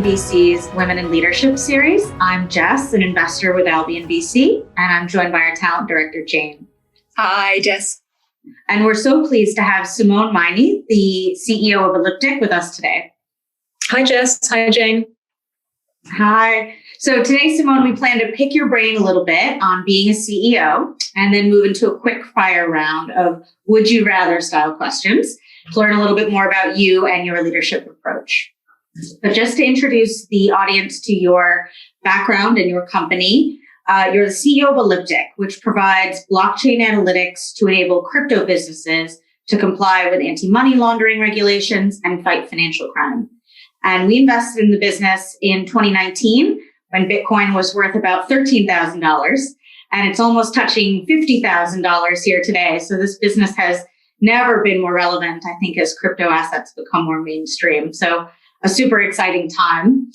AlbionVC's Women in Leadership series. I'm Jess, an investor with AlbionVC, and I'm joined by our talent director, Jane. Hi, Jess. And we're so pleased to have Simone Maini, the CEO of Elliptic, with us today. Hi, Jess. Hi, Jane. Hi. So today, Simone, we plan to pick your brain a little bit on being a CEO and then move into a quick fire round of would you rather style questions to learn a little bit more about you and your leadership approach. But just to introduce the audience to your background and your company, you're the CEO of Elliptic, which provides blockchain analytics to enable crypto businesses to comply with anti-money laundering regulations and fight financial crime. And we invested in the business in 2019 when Bitcoin was worth about $13,000. And it's almost touching $50,000 here today. So this business has never been more relevant, I think, as crypto assets become more mainstream. So a super exciting time.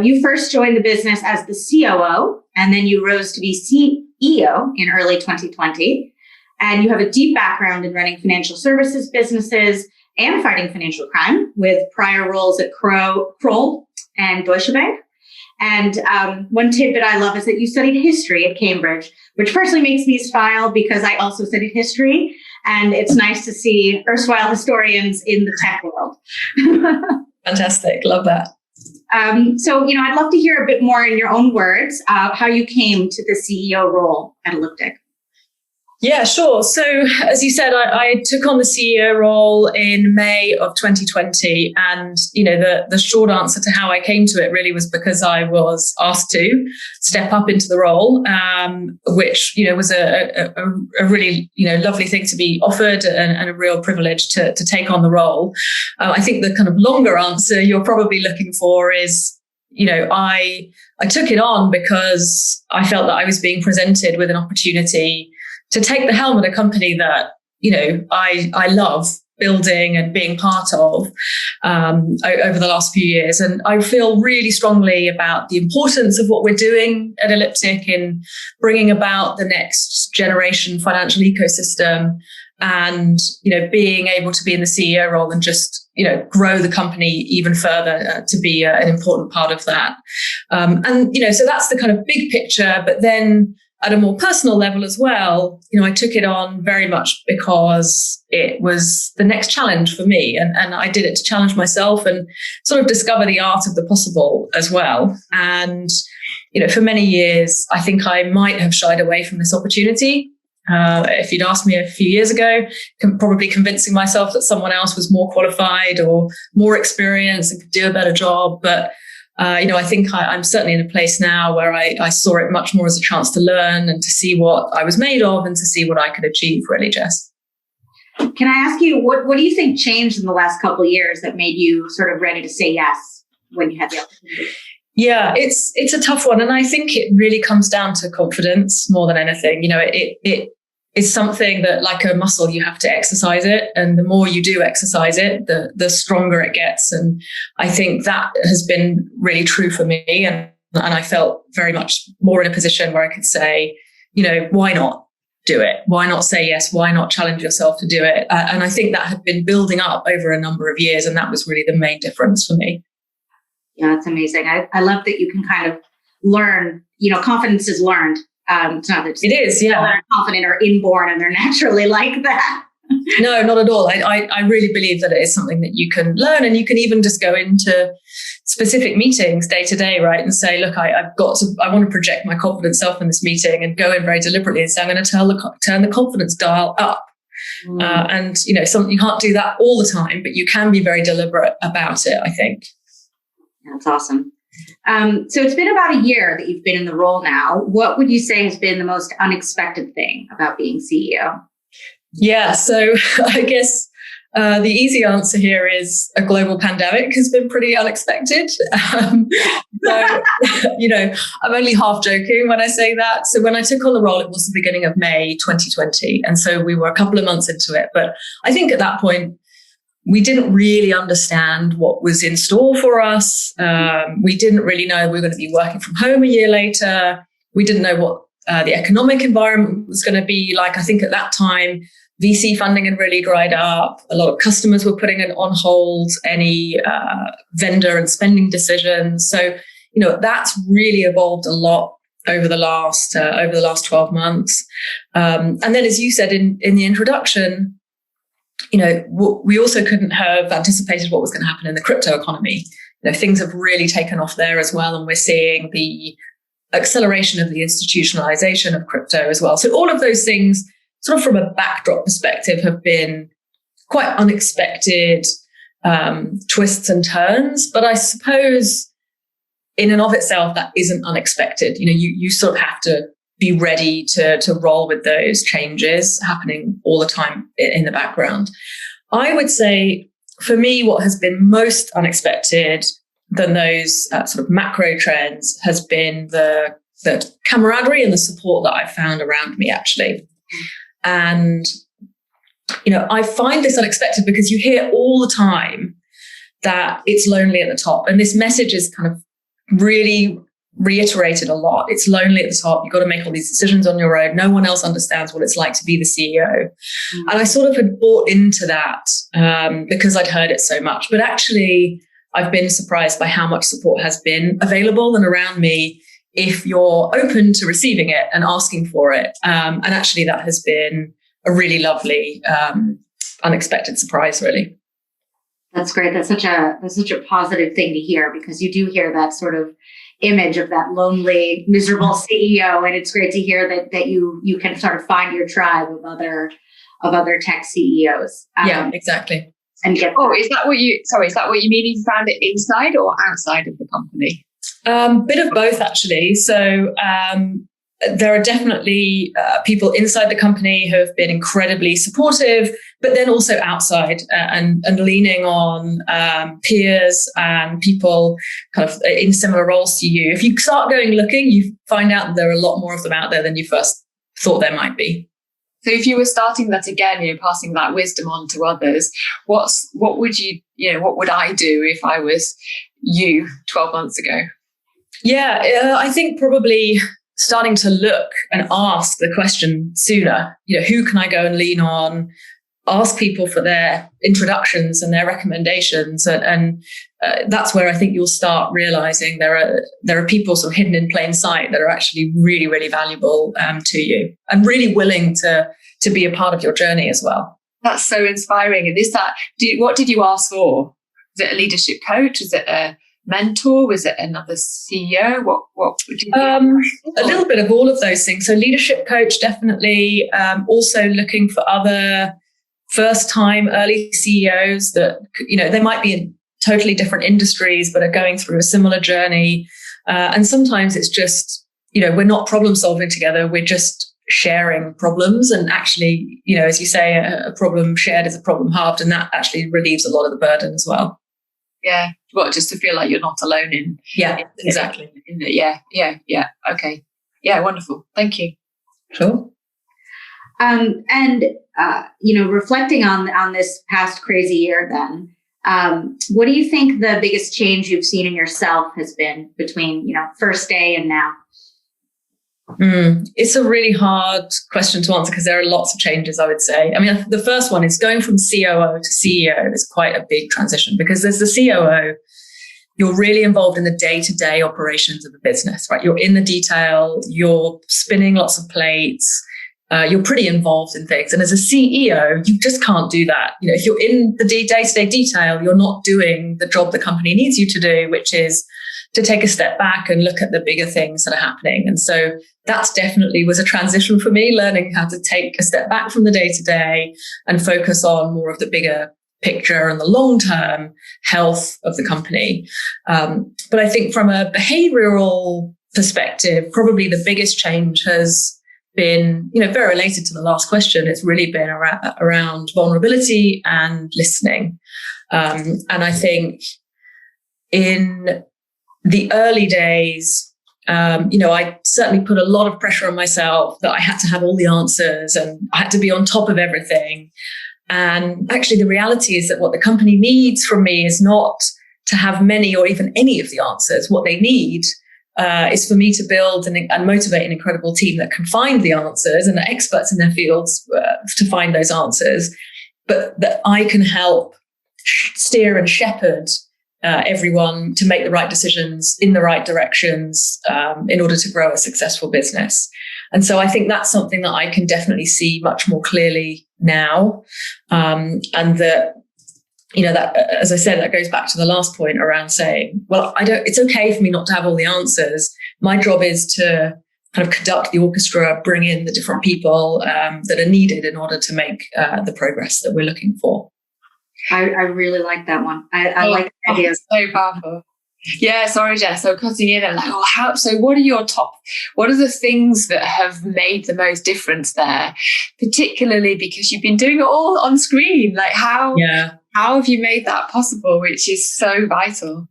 You first joined the business as the COO, and then you rose to be CEO in early 2020. And you have a deep background in running financial services businesses and fighting financial crime with prior roles at Kroll and Deutsche Bank. And one tidbit I love is that you studied history at Cambridge, which personally makes me smile because I also studied history. And it's nice to see erstwhile historians in the tech world. Fantastic. Love that. So, I'd love to hear a bit more in your own words how you came to the CEO role at Elliptic. Yeah, sure. So as you said, I took on the CEO role in May of 2020. And, the short answer to how I came to it really was because I was asked to step up into the role, which, was a really, lovely thing to be offered and a real privilege to take on the role. I think the kind of longer answer you're probably looking for is, I took it on because I felt that I was being presented with an opportunity to take the helm at a company that, I love building and being part of over the last few years. And I feel really strongly about the importance of what we're doing at Elliptic in bringing about the next generation financial ecosystem and, being able to be in the CEO role and just, grow the company even further to be an important part of that. So that's the kind of big picture. But then at a more personal level as well, I took it on very much because it was the next challenge for me. And I did it to challenge myself and sort of discover the art of the possible as well. And, for many years, I think I might have shied away from this opportunity. If you'd asked me a few years ago, probably convincing myself that someone else was more qualified or more experienced and could do a better job. But I think I'm certainly in a place now where I saw it much more as a chance to learn and to see what I was made of and to see what I could achieve, really, Jess. Can I ask you, what do you think changed in the last couple of years that made you sort of ready to say yes when you had the opportunity? Yeah, it's a tough one. And I think it really comes down to confidence more than anything. It is something that, like a muscle, you have to exercise it. And the more you do exercise it, the stronger it gets. And I think that has been really true for me. And I felt very much more in a position where I could say, why not do it? Why not say yes? Why not challenge yourself to do it? And I think that had been building up over a number of years. And that was really the main difference for me. Yeah, that's amazing. I love that you can kind of learn, confidence is learned. It's not that it is, yeah. They're confident or inborn and they're naturally like that. No, not at all. I really believe that it is something that you can learn, and you can even just go into specific meetings day to day, right? And say, look, I want to project my confident self in this meeting and go in very deliberately and say, I'm going to turn the confidence dial up. And, you can't do that all the time, but you can be very deliberate about it, I think. That's awesome. So it's been about a year that you've been in the role now. What would you say has been the most unexpected thing about being CEO? Yeah, so I guess the easy answer here is a global pandemic has been pretty unexpected. I'm only half joking when I say that. So when I took on the role, it was the beginning of May 2020. And so we were a couple of months into it. But I think at that point, we didn't really understand what was in store for us. We didn't really know we were going to be working from home a year later. We didn't know what the economic environment was going to be like. I think at that time, VC funding had really dried up. A lot of customers were putting on hold any vendor and spending decisions. So, that's really evolved a lot over the last 12 months. And then, as you said in the introduction, we also couldn't have anticipated what was going to happen in the crypto economy. Things have really taken off there as well, and we're seeing the acceleration of the institutionalization of crypto as well. So all of those things, sort of from a backdrop perspective, have been quite unexpected twists and turns. But I suppose in and of itself, that isn't unexpected. You sort of have to be ready to roll with those changes happening all the time in the background. I would say, for me, what has been most unexpected than those sort of macro trends has been the camaraderie and the support that I've found around me, actually. And, I find this unexpected because you hear all the time that it's lonely at the top. And this message is kind of really reiterated a lot. It's lonely at the top. You've got to make all these decisions on your own. No one else understands what it's like to be the CEO. And I sort of had bought into that because I'd heard it so much. But actually, I've been surprised by how much support has been available and around me if you're open to receiving it and asking for it. And actually, that has been a really lovely, unexpected surprise, really. That's great. That's such a positive thing to hear, because you do hear that sort of image of that lonely, miserable CEO, and it's great to hear that you can sort of find your tribe of other tech CEOs. Yeah, exactly. And get is that what you mean? You found it inside or outside of the company? Bit of both, actually. So there are definitely people inside the company who have been incredibly supportive, but then also outside and leaning on peers and people kind of in similar roles to you. If you start going looking, you find out that there are a lot more of them out there than you first thought there might be. So if you were starting that again, passing that wisdom on to others, what would what would I do if I was you 12 months ago? Yeah, I think probably starting to look and ask the question sooner. Who can I go and lean on? Ask people for their introductions and their recommendations, and that's where I think you'll start realizing there are people sort of hidden in plain sight that are actually really, really valuable to you and really willing to be a part of your journey as well. That's so inspiring. And what did you ask for? Was it a leadership coach? Was it a mentor? Was it another CEO? What would you a little bit of all of those things. So leadership coach, definitely. Also looking for other first-time early CEOs that, they might be in totally different industries, but are going through a similar journey. And sometimes it's just, we're not problem solving together. We're just sharing problems. And actually, as you say, a problem shared is a problem halved. And that actually relieves a lot of the burden as well. Yeah. Well, just to feel like you're not alone in. Yeah, exactly. Yeah. Okay. Yeah. Wonderful. Thank you. Sure. Reflecting on this past crazy year, then, what do you think the biggest change you've seen in yourself has been between, first day and now? It's a really hard question to answer because there are lots of changes, I would say. I mean, the first one is going from COO to CEO is quite a big transition, because there's the COO. You're really involved in the day-to-day operations of the business, right? You're in the detail, you're spinning lots of plates, you're pretty involved in things. And as a CEO, you just can't do that. If you're in the day-to-day detail, you're not doing the job the company needs you to do, which is to take a step back and look at the bigger things that are happening. And so that's definitely was a transition for me, learning how to take a step back from the day-to-day and focus on more of the bigger picture and the long-term health of the company. But I think from a behavioral perspective, probably the biggest change has been, very related to the last question. It's really been around vulnerability and listening. And I think in the early days, I certainly put a lot of pressure on myself that I had to have all the answers and I had to be on top of everything. And actually, the reality is that what the company needs from me is not to have many or even any of the answers. What they need is for me to build and motivate an incredible team that can find the answers and are experts in their fields to find those answers, but that I can help steer and shepherd everyone to make the right decisions in the right directions in order to grow a successful business. And so I think that's something that I can definitely see much more clearly now. And that, that, as I said, that goes back to the last point around saying, well, it's okay for me not to have all the answers. My job is to kind of conduct the orchestra, bring in the different people that are needed in order to make the progress that we're looking for. I really like that one. I like the idea. So powerful. Yeah, sorry, Jess. So cutting in and what are the things that have made the most difference there? Particularly because you've been doing it all on screen. Like how have you made that possible, which is so vital?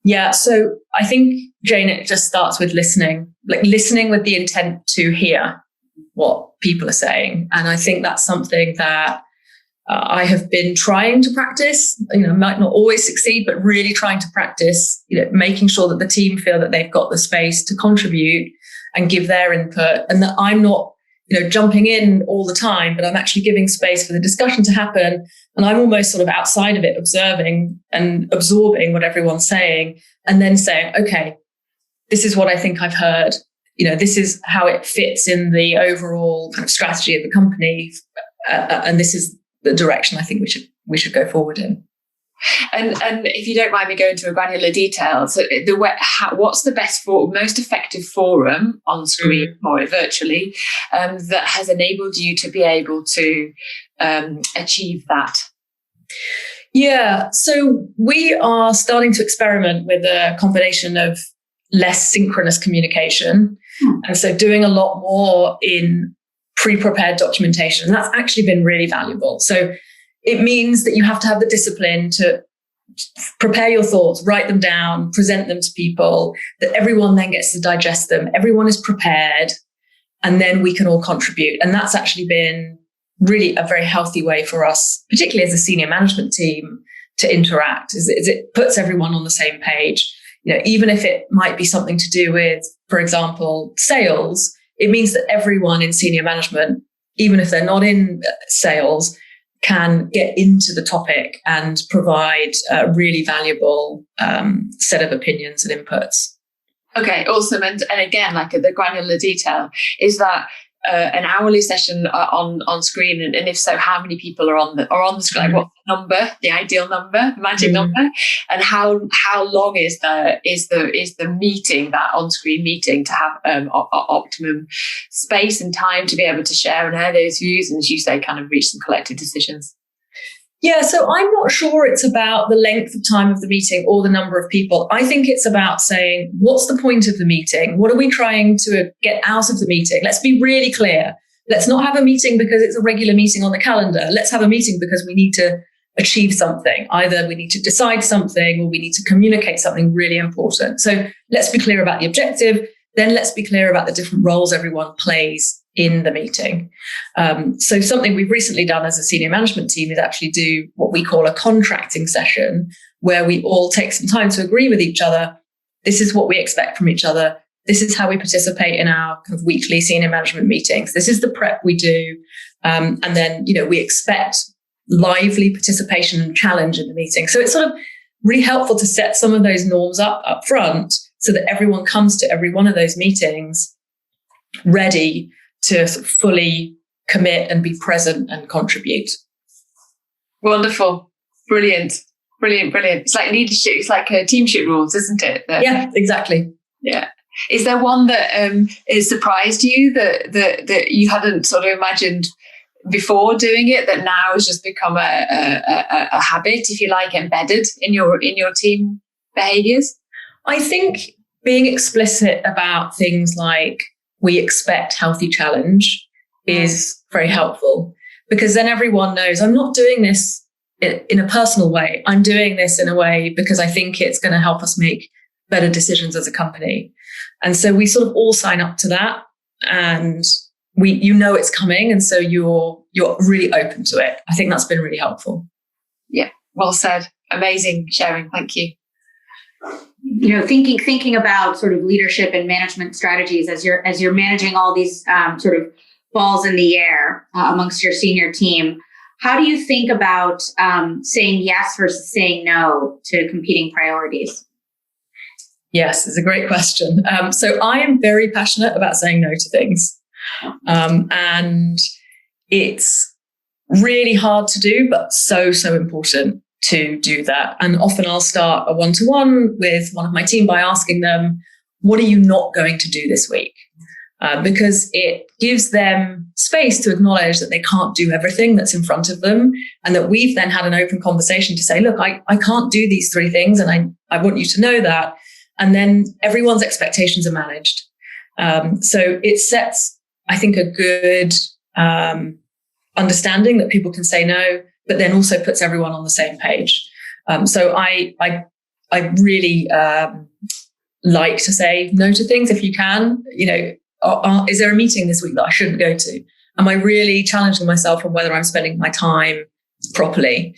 Yeah, so I think, Jane, it just starts with listening with the intent to hear what people are saying. And I think that's something that I have been trying to practice, might not always succeed, but really trying to practice, making sure that the team feel that they've got the space to contribute and give their input, and that I'm not, jumping in all the time, but I'm actually giving space for the discussion to happen. And I'm almost sort of outside of it, observing and absorbing what everyone's saying, and then saying, okay, this is what I think I've heard. This is how it fits in the overall kind of strategy of the company. And this is the direction I think we should go forward in. And if you don't mind me going into a granular detail, so what's the most effective forum on screen or virtually that has enabled you to be able to achieve that? Yeah, so we are starting to experiment with a combination of less synchronous communication, and so doing a lot more in pre-prepared documentation. And that's actually been really valuable. So it means that you have to have the discipline to prepare your thoughts, write them down, present them to people, that everyone then gets to digest them. Everyone is prepared, and then we can all contribute. And that's actually been really a very healthy way for us, particularly as a senior management team, to interact, is it puts everyone on the same page. Even if it might be something to do with, for example, sales, it means that everyone in senior management, even if they're not in sales, can get into the topic and provide a really valuable set of opinions and inputs. Okay, awesome. And again, like the granular detail, is that an hourly session on screen, and if so, how many people are on the screen? Like, what's the number, the ideal number, the magic number, and how long is the meeting, that on screen meeting, to have optimum space and time to be able to share and air those views, and as you say, kind of reach some collective decisions? Yeah, so I'm not sure it's about the length of time of the meeting or the number of people. I think it's about saying, what's the point of the meeting? What are we trying to get out of the meeting? Let's be really clear. Let's not have a meeting because it's a regular meeting on the calendar. Let's have a meeting because we need to achieve something. Either we need to decide something or we need to communicate something really important. So let's be clear about the objective. Then let's be clear about the different roles everyone plays in the meeting. So something we've recently done as a senior management team is actually do what we call a contracting session, where we all take some time to agree with each other. This is what we expect from each other. This is how we participate in our kind of weekly senior management meetings. This is the prep we do. And then, we expect lively participation and challenge in the meeting. So it's sort of really helpful to set some of those norms up front so that everyone comes to every one of those meetings ready to sort of fully commit and be present and contribute. Wonderful. Brilliant. It's like leadership. It's like teamship rules, isn't it? Yeah, exactly. Yeah. Is there one that has surprised you that you hadn't sort of imagined before doing it, that now has just become a habit, if you like, embedded in your team behaviours? I think being explicit about things like we expect healthy challenge is very helpful, because then everyone knows I'm not doing this in a personal way. I'm doing this in a way because I think it's going to help us make better decisions as a company. And so we sort of all sign up to that, and it's coming. And so you're really open to it. I think that's been really helpful. Yeah. Well said. Amazing sharing. Thank you. thinking about sort of leadership and management strategies as you're managing all these sort of balls in the air amongst your senior team. How do you think about saying yes versus saying no to competing priorities? Yes, it's a great question. So I am very passionate about saying no to things. And it's really hard to do, but so important to do that. And often I'll start a one-to-one with one of my team by asking them, what are you not going to do this week? Because it gives them space to acknowledge that they can't do everything that's in front of them, and that we've then had an open conversation to say, look, I can't do these 3 things, and I want you to know that. And then everyone's expectations are managed. So it sets, I think, a good understanding that people can say no, but then also puts everyone on the same page. So I really like to say no to things if you can. Is there a meeting this week that I shouldn't go to? Am I really challenging myself on whether I'm spending my time properly?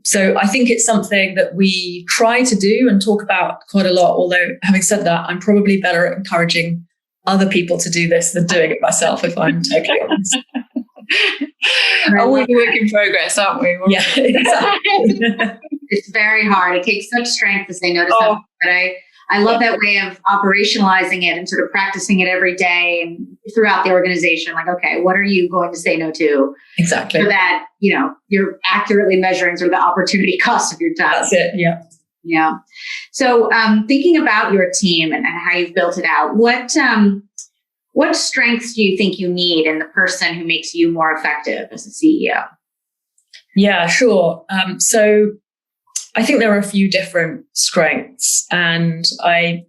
So I think it's something that we try to do and talk about quite a lot. Although, having said that, I'm probably better at encouraging other people to do this than doing it myself, if I'm totally honest. Always a work in progress, aren't we? Yeah, exactly. It's very hard. It takes such strength to say no to something, but I love that way of operationalizing it and sort of practicing it every day and throughout the organization. Like, okay, what are you going to say no to? Exactly. So that, you're accurately measuring sort of the opportunity cost of your time. That's it. Yeah. Yeah. So thinking about your team and how you've built it out, what strengths do you think you need in the person who makes you more effective as a CEO? Yeah, sure. So I think there are a few different strengths, and I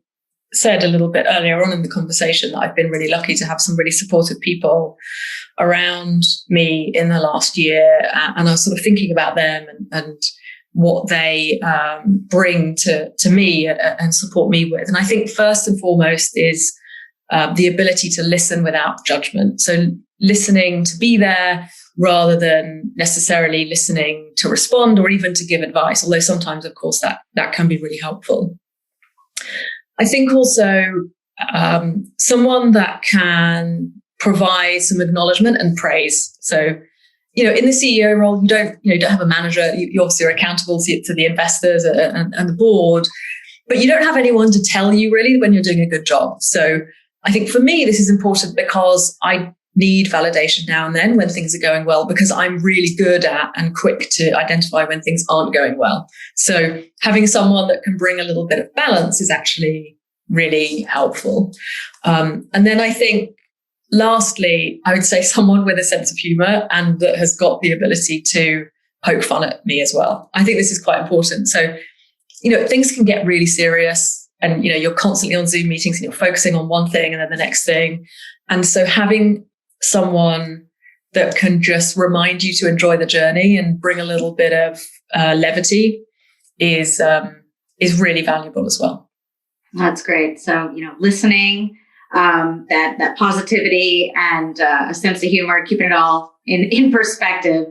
said a little bit earlier on in the conversation that I've been really lucky to have some really supportive people around me in the last year, and I was sort of thinking about them and what they bring to me and support me with. And I think first and foremost is the ability to listen without judgment. So listening to be there rather than necessarily listening to respond or even to give advice, although sometimes, of course, that can be really helpful. I think also someone that can provide some acknowledgement and praise. So, in the CEO role, you don't have a manager. You obviously are accountable to the investors and the board, but you don't have anyone to tell you really when you're doing a good job. So I think for me, this is important because I need validation now and then when things are going well, because I'm really good at and quick to identify when things aren't going well. So having someone that can bring a little bit of balance is actually really helpful. And then I think lastly, I would say someone with a sense of humor and that has got the ability to poke fun at me as well. I think this is quite important. So, things can get really serious and, you're constantly on Zoom meetings and you're focusing on one thing and then the next thing. And so having someone that can just remind you to enjoy the journey and bring a little bit of levity is really valuable as well. That's great. So, listening, that positivity and a sense of humor, keeping it all in perspective.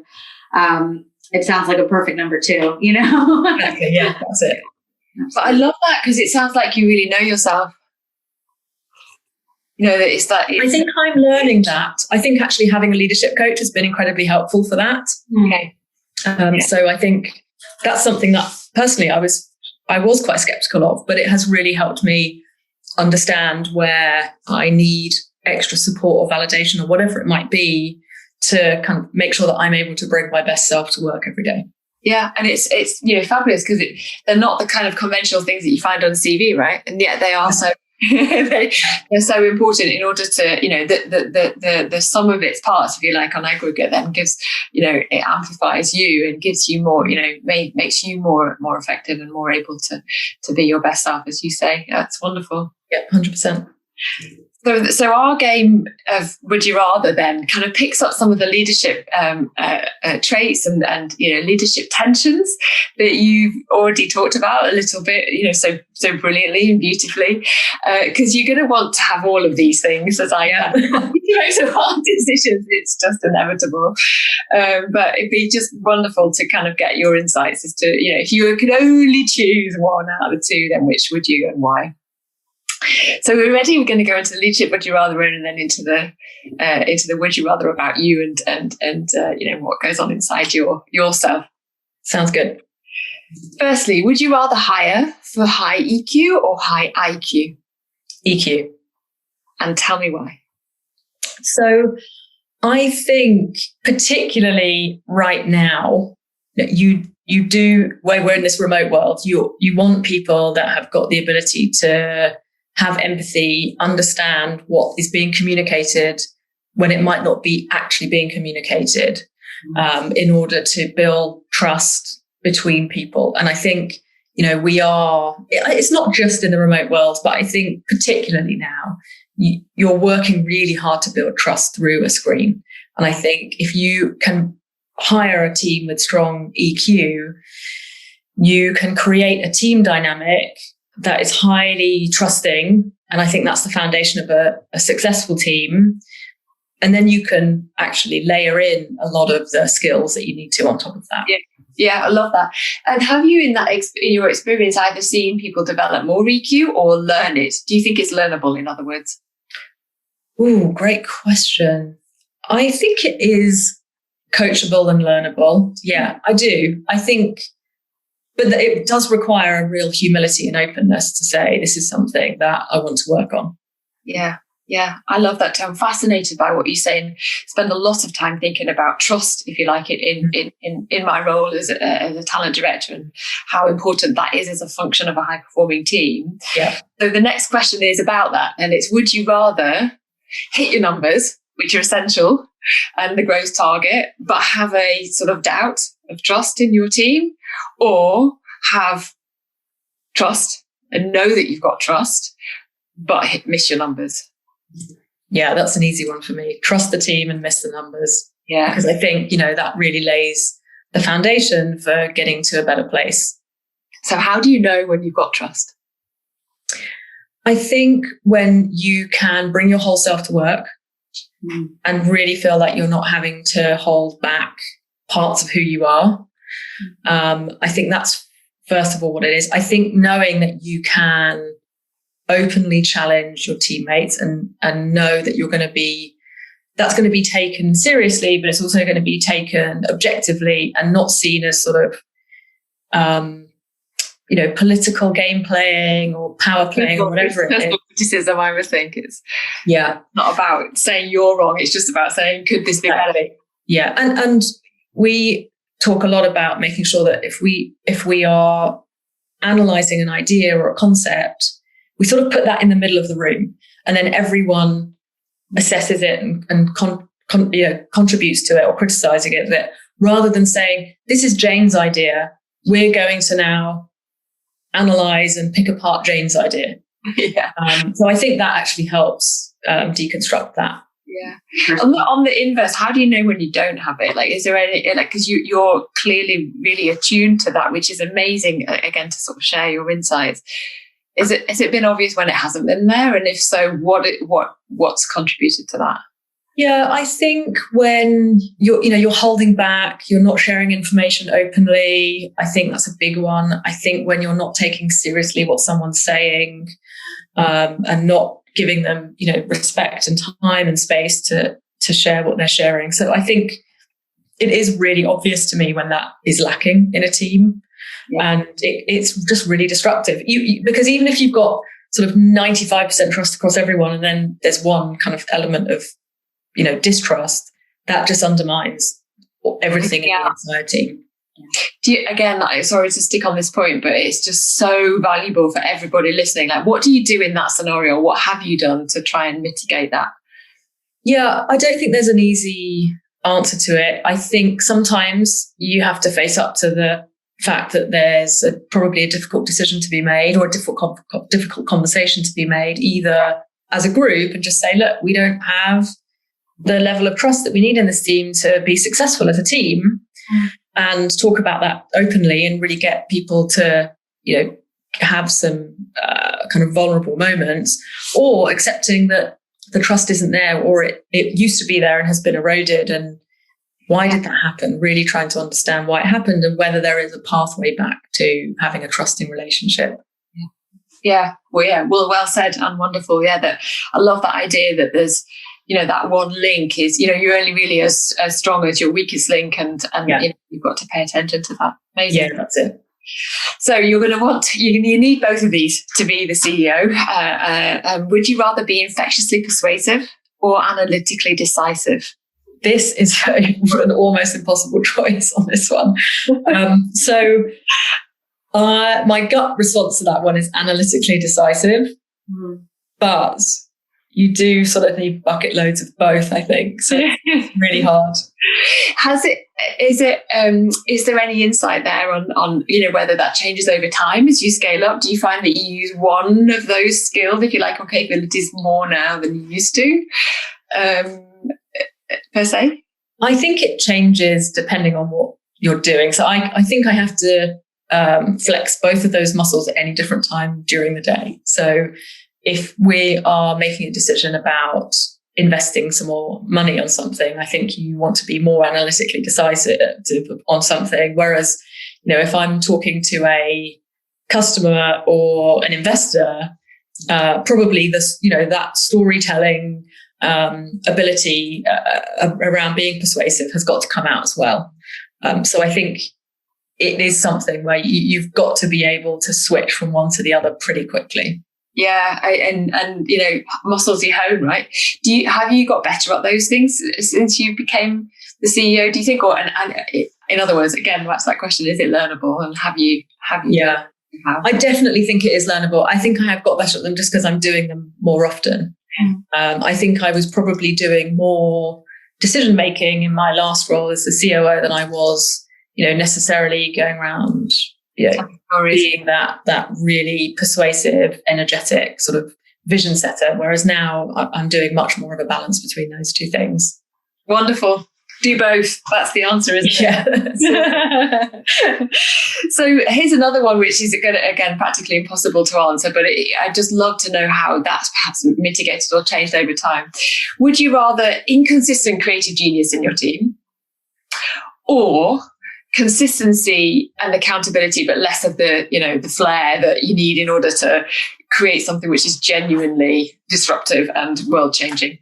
It sounds like a perfect number 2, Exactly, yeah, that's it. But I love that because it sounds like you really know yourself. I think I'm learning that. I think actually having a leadership coach has been incredibly helpful for that. Okay. So I think that's something that personally I was quite skeptical of, but it has really helped me understand where I need extra support or validation or whatever it might be to kind of make sure that I'm able to bring my best self to work every day. Yeah, and it's fabulous because they're not the kind of conventional things that you find on CV, right? And yet they are so they're so important in order to the sum of its parts, if you like, on aggregate, then gives it amplifies you and gives you more, makes you more effective and more able to be your best self, as you say. That's wonderful. Yeah, 100%. So our game of Would You Rather then kind of picks up some of the leadership traits and leadership tensions that you've already talked about a little bit, so brilliantly and beautifully, because you're going to want to have all of these things as I am. So hard decisions, it's just inevitable. But it'd be just wonderful to kind of get your insights as to, if you could only choose one out of the two, then which would you and why? So we're ready. We're going to go into the leadership Would You Rather and then into the Would You Rather about you and what goes on inside yourself. Sounds good. Firstly, would you rather hire for high EQ or high IQ? EQ. And tell me why. So I think particularly right now, you do, where we're in this remote world, you want people that have got the ability to have empathy, understand what is being communicated when it might not be actually being communicated, in order to build trust between people. And I think, it's not just in the remote world, but I think particularly now, you're working really hard to build trust through a screen. And I think if you can hire a team with strong EQ, you can create a team dynamic that is highly trusting. And I think that's the foundation of a successful team. And then you can actually layer in a lot of the skills that you need to on top of that. Yeah, I love that. And have you, in your experience, either seen people develop more EQ or learn it? Do you think it's learnable, in other words? Ooh, great question. I think it is coachable and learnable. Yeah, I do. I think, but it does require a real humility and openness to say, this is something that I want to work on. Yeah, I love that. I'm fascinated by what you say and spend a lot of time thinking about trust, if you like it, in my role as a talent director and how important that is as a function of a high performing team. Yeah. So the next question is about that. And it's, would you rather hit your numbers, which are essential, and the growth target, but have a sort of doubt of trust in your team, or have trust and know that you've got trust, but miss your numbers? Yeah, that's an easy one for me. Trust the team and miss the numbers. Yeah. Because I think, that really lays the foundation for getting to a better place. So how do you know when you've got trust? I think when you can bring your whole self to work and really feel like you're not having to hold back parts of who you are. I think that's, first of all, what it is. I think knowing that you can openly challenge your teammates and know that that's going to be taken seriously, but it's also going to be taken objectively and not seen as sort of, political game playing or power playing or whatever it is. Criticism, I would think, is not about saying you're wrong. It's just about saying, could this be better? Yeah, and we talk a lot about making sure that if we are analysing an idea or a concept, we sort of put that in the middle of the room, and then everyone assesses it and contributes to it or criticising it, rather than saying, this is Jane's idea, we're going to now analyse and pick apart Jane's idea. Yeah. So I think that actually helps deconstruct that. Yeah. On the inverse, how do you know when you don't have it? Like, is there any, because you're clearly really attuned to that, which is amazing, again, to sort of share your insights. Has it been obvious when it hasn't been there? And if so, what's contributed to that? Yeah, I think when you're holding back, you're not sharing information openly. I think that's a big one. I think when you're not taking seriously what someone's saying, and not giving them, respect and time and space to share what they're sharing. So I think it is really obvious to me when that is lacking in a team. Yeah. And it's just really disruptive. Because even if you've got sort of 95% trust across everyone, and then there's one kind of element of, distrust, that just undermines everything in the entire team. Do you, again, sorry to stick on this point, but it's just so valuable for everybody listening. Like, what do you do in that scenario? What have you done to try and mitigate that? Yeah, I don't think there's an easy answer to it. I think sometimes you have to face up to the fact that there's probably a difficult decision to be made, or a difficult conversation to be made, either as a group and just say, look, we don't have the level of trust that we need in this team to be successful as a team, and talk about that openly and really get people to, have some kind of vulnerable moments, or accepting that the trust isn't there, or it used to be there and has been eroded, and why did that happen? Really trying to understand why it happened and whether there is a pathway back to having a trusting relationship. Well said and wonderful. That I love that idea that there's, that one link is, you're only really as strong as your weakest link, and you've got to pay attention to that. Amazing. Yeah, that's it. So you're going to you need both of these to be the CEO. Would you rather be infectiously persuasive or analytically decisive? This is an almost impossible choice on this one. My gut response to that one is analytically decisive, but you do sort of need bucket loads of both, I think. So it's really hard. Is there any insight there on whether that changes over time as you scale up? Do you find that you use one of those skills, if you like, or capabilities more now than you used to, per se? I think it changes depending on what you're doing. So I think I have to flex both of those muscles at any different time during the day. So if we are making a decision about investing some more money on something, I think you want to be more analytically decisive on something. Whereas, if I'm talking to a customer or an investor, probably that storytelling ability around being persuasive has got to come out as well. So I think it is something where you've got to be able to switch from one to the other pretty quickly. Yeah, and muscles you hone, right? Have you got better at those things since you became the CEO? Do you think, or and in other words, again, that's that question: is it learnable? And have you? Yeah, I definitely think it is learnable. I think I have got better at them just because I'm doing them more often. I think I was probably doing more decision making in my last role as the COO than I was, necessarily going around. Being that really persuasive, energetic sort of vision setter, whereas now I'm doing much more of a balance between those two things. Wonderful. Do both. That's the answer, isn't it? Yeah. So here's another one, which is again practically impossible to answer, but I'd just love to know how that's perhaps mitigated or changed over time. Would you rather inconsistent creative genius in your team, or consistency and accountability, but less of the flair that you need in order to create something which is genuinely disruptive and world changing?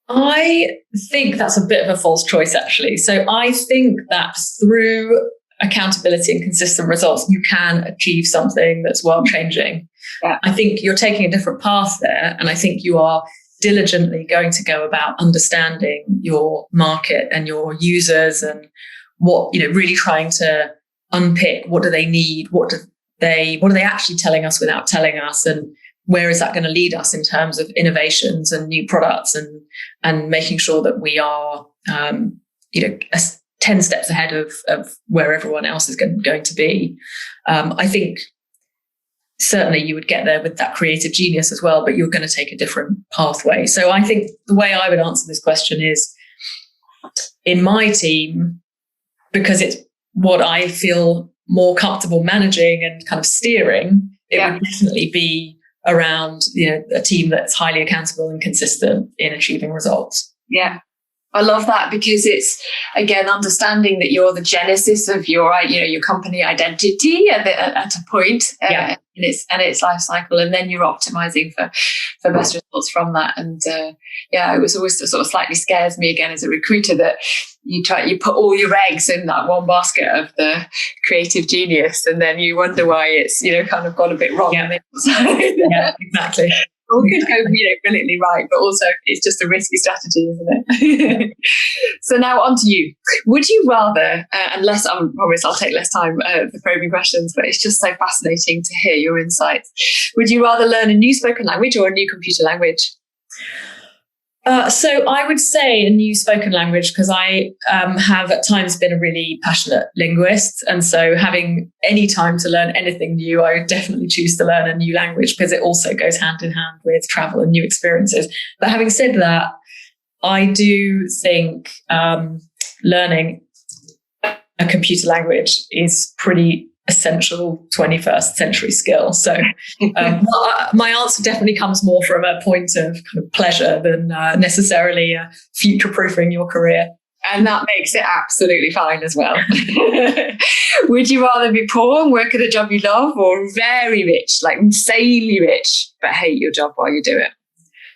I think that's a bit of a false choice, actually. So I think that through accountability and consistent results, you can achieve something that's world changing. Yeah. I think you're taking a different path there, and I think you are diligently going to go about understanding your market and your users and what, really trying to unpick what do they need, what are they actually telling us without telling us, and where is that going to lead us in terms of innovations and new products, and making sure that we are 10 steps ahead of where everyone else is going to be. I think certainly you would get there with that creative genius as well, but you're going to take a different pathway. So I think the way I would answer this question is, in my team, because it's what I feel more comfortable managing and kind of steering, it would definitely be around, a team that's highly accountable and consistent in achieving results. Yeah. I love that, because it's, again, understanding that you're the genesis of your company identity at a point in its life cycle, and then you're optimizing for best results from that. And it was always sort of slightly scares me again as a recruiter that you put all your eggs in that one basket of the creative genius, and then you wonder why it's kind of gone a bit wrong. Yeah, exactly. All could go, brilliantly right, but also it's just a risky strategy, isn't it? So now on to you. Would you rather, unless I promise I'll take less time for probing questions, but it's just so fascinating to hear your insights. Would you rather learn a new spoken language or a new computer language? So I would say a new spoken language, because I have at times been a really passionate linguist. And so having any time to learn anything new, I would definitely choose to learn a new language, because it also goes hand in hand with travel and new experiences. But having said that, I do think learning a computer language is pretty essential 21st century skill. So my answer definitely comes more from a point of kind of pleasure than necessarily future-proofing your career. And that makes it absolutely fine as well. Would you rather be poor and work at a job you love, or very rich, like insanely rich, but hate your job while you do it?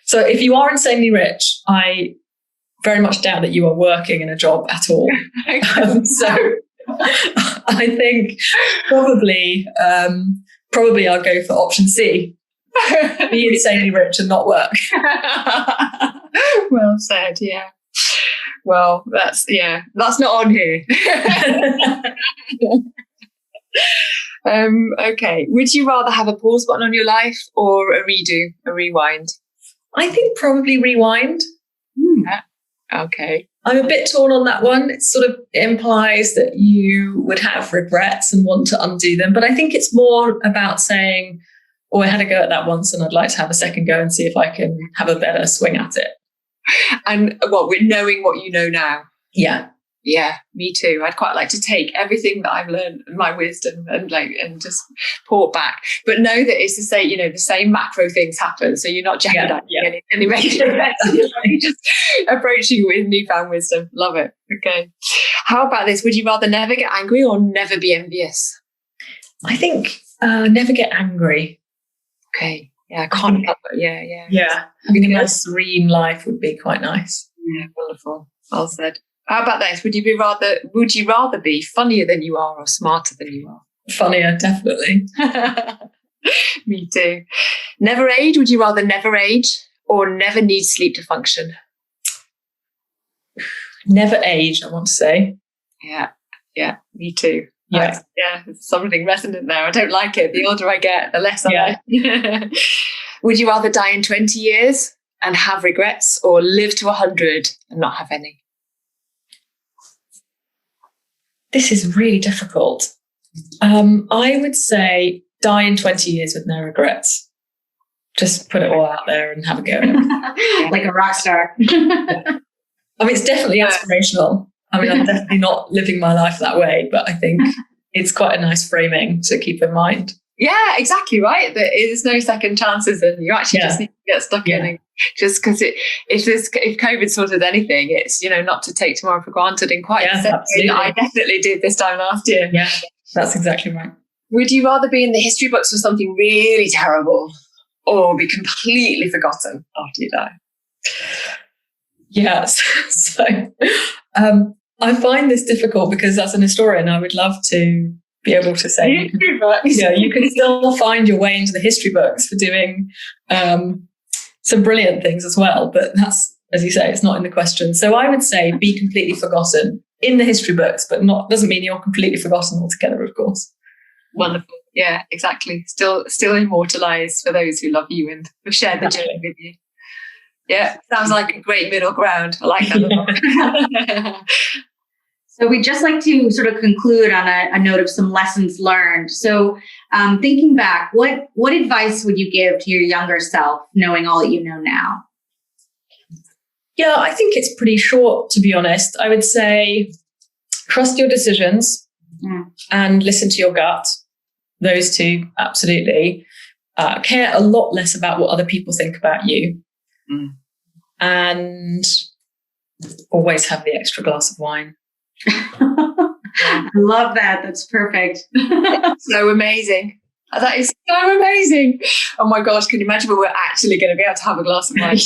So if you are insanely rich, I very much doubt that you are working in a job at all. So I think probably I'll go for option C. Be insanely rich and not work. Well said, yeah. Well, that's not on here. Okay. Would you rather have a pause button on your life or a rewind? I think probably rewind. Yeah. Okay. I'm a bit torn on that one. It sort of implies that you would have regrets and want to undo them. But I think it's more about saying, oh, I had a go at that once and I'd like to have a second go and see if I can have a better swing at it. And with knowing what you know now. Yeah. Yeah, me too. I'd quite like to take everything that I've learned, my wisdom, and just pour it back. But know that it's to say, the same macro things happen. So you're not jeopardizing any major events. You're just approaching with newfound wisdom. Love it. Okay. How about this? Would you rather never get angry or never be envious? I think never get angry. Okay. Yeah, I can't help it. Yeah. Yeah. Having a nice serene life would be quite nice. Yeah, wonderful. Well said. How about this? Would you rather be funnier than you are or smarter than you are? Funnier, definitely. Me too. Never age. Would you rather never age or never need sleep to function? Never age, I want to say. Yeah, me too. Yeah. There's something resonant there. I don't like it. The older I get, the less I like. Would you rather die in 20 years and have regrets, or live to 100 and not have any? This is really difficult. I would say die in 20 years with no regrets. Just put it all out there and have a go. Like a rock star. I mean, it's definitely aspirational. I mean, I'm definitely not living my life that way, but I think it's quite a nice framing to keep in mind. Yeah, exactly right. There's no second chances, and you actually just need to get stuck in. And just because if COVID sorted anything, it's not to take tomorrow for granted. And quite the same way that I definitely did this time last year. Yeah, that's exactly right. Would you rather be in the history books for something really terrible, or be completely forgotten after you die? Yes. So I find this difficult because as an historian, I would love to be able to say, you can still find your way into the history books for doing some brilliant things as well. But that's, as you say, it's not in the question. So I would say be completely forgotten in the history books, but doesn't mean you're completely forgotten altogether, of course. Wonderful. Yeah, exactly. Still immortalized for those who love you and have shared the journey with you. Yeah, sounds like a great middle ground. I like that a lot. So we'd just like to sort of conclude on a note of some lessons learned. So thinking back, what advice would you give to your younger self, knowing all that you know now? Yeah, I think it's pretty short, to be honest. I would say trust your decisions and listen to your gut. Those two, absolutely. Care a lot less about what other people think about you. And always have the extra glass of wine. I love that. That's perfect. So amazing. That is so amazing. Oh my gosh, can you imagine when we're actually going to be able to have a glass of wine?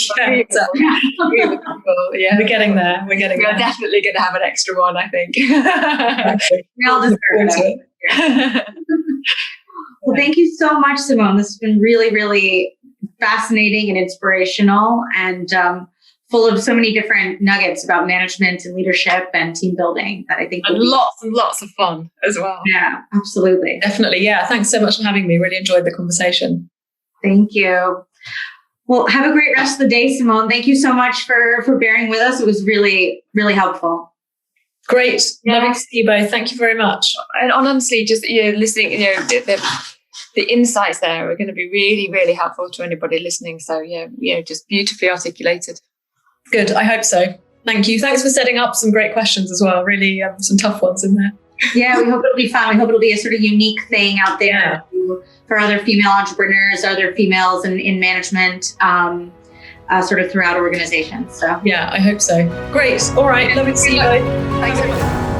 Yeah, We're getting there. We're definitely going to have an extra one, I think. We all deserve it. Well, thank you so much, Simone. This has been really, really fascinating and inspirational, and full of so many different nuggets about management and leadership and team building that I think lots and lots of fun as well. Yeah, absolutely. Definitely. Yeah. Thanks so much for having me. Really enjoyed the conversation. Thank you. Well, have a great rest of the day, Simone. Thank you so much for bearing with us. It was really, really helpful. Great. Lovely to see you both. Thank you very much. And honestly, just listening, the insights there are going to be really, really helpful to anybody listening. So just beautifully articulated. Good. I hope so. Thank you. Thanks for setting up some great questions as well. Really some tough ones in there. Yeah, we hope it'll be fun. We hope it'll be a sort of unique thing out there for other female entrepreneurs, other females in management, sort of throughout organizations. So yeah, I hope so. Great. All right. Lovely to see you both. Thanks, everyone.